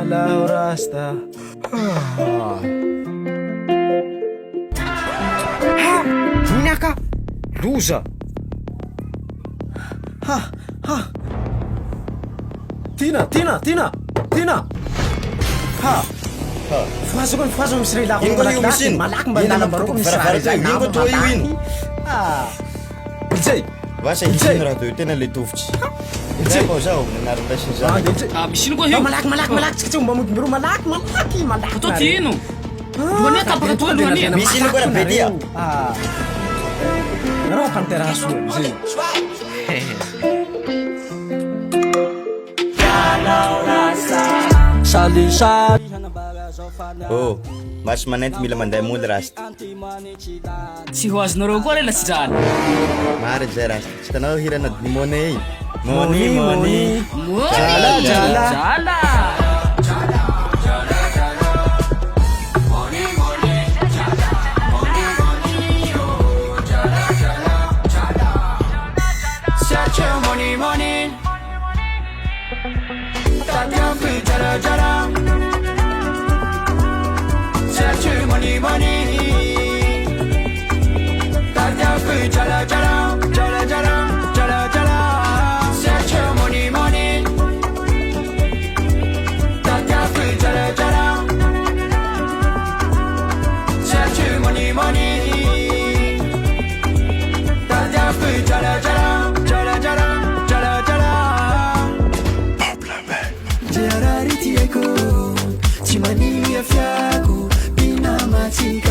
Jalau rasta. Minaka loza. Tina. Fazoko misy relako malaky malaky mba nalabaroko misy raha zay Ingo to io ino. Jay. Vasa itsiny raha toy tena le tovitry. Zay po zao nanarindasiny zany. Misy koa io. Malaky tsika mba miro malaky. Atao ty ino? Duania tapaka toa duania. Misy ino koa na be dia. Narao panteraso zay. Oh, mas manenty mila manday moly rasta. Tsy ho azonareo koa lela tsy zany. Mary zay rasta. Tsy tanao hirana money. Money. Jala. Search your money. Tata free jala. Search your money. Tata free jala. Search your money. Tata free jala. Search your money. Tata free jala. Jararitieko, chimani ya fiako, binamatika.